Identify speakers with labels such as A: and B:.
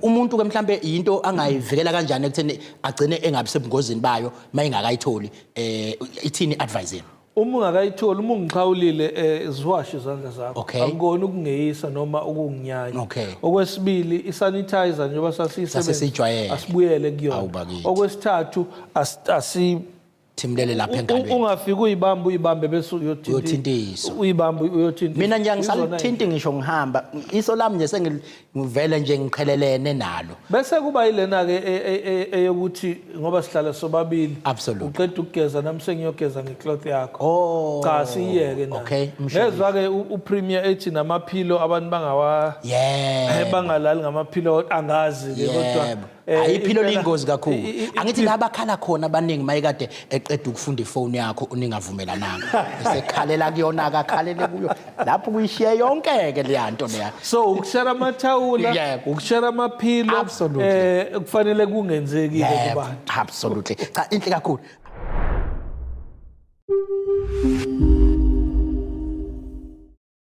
A: umuntu ke mhlambe into angayivikela kanjani ekutheni agcine engabi sebungozini bayo mayingakayitholi ithini advise
B: uma ungakayitholi uma ungixhawulile ziwashe izandla zakho akukona ukungeyisa noma ukunginyanya okwesibili isanitizer njengoba sasiyisebenzisa asibuyele kuyona okwesithathu
A: thimlele lapha engalweni
B: ungafika uyibambe bese
A: uyothintiswa
B: uyibambe
A: mina nje ngisalithinti ngisho ngihamba iso lami nje sengivele nje ngiqhelelene nalo
B: bese kuba yilena ke eyokuthi ngoba sihlala sobabili uqeda ukugeza nami sengiyogeza ngecloth yakho cha siyeke na lezwa ke upremier ethi namaphilo abantu bangalali ngamaphilo angazi ke kodwa
A: ayiphilo lingozi kakhulu angithi la bakhala khona abaningi mayekade eqeda ukufunda ifoni yakho uningavumelananga esekhalela kuyona akakhalele kuyo lapho kuyishiye yonke ke leyanto leya
B: so ukushare amathawula ukushare amaphilo kufanele kungenzeki kubani
A: absolutely cha inhle kakhulu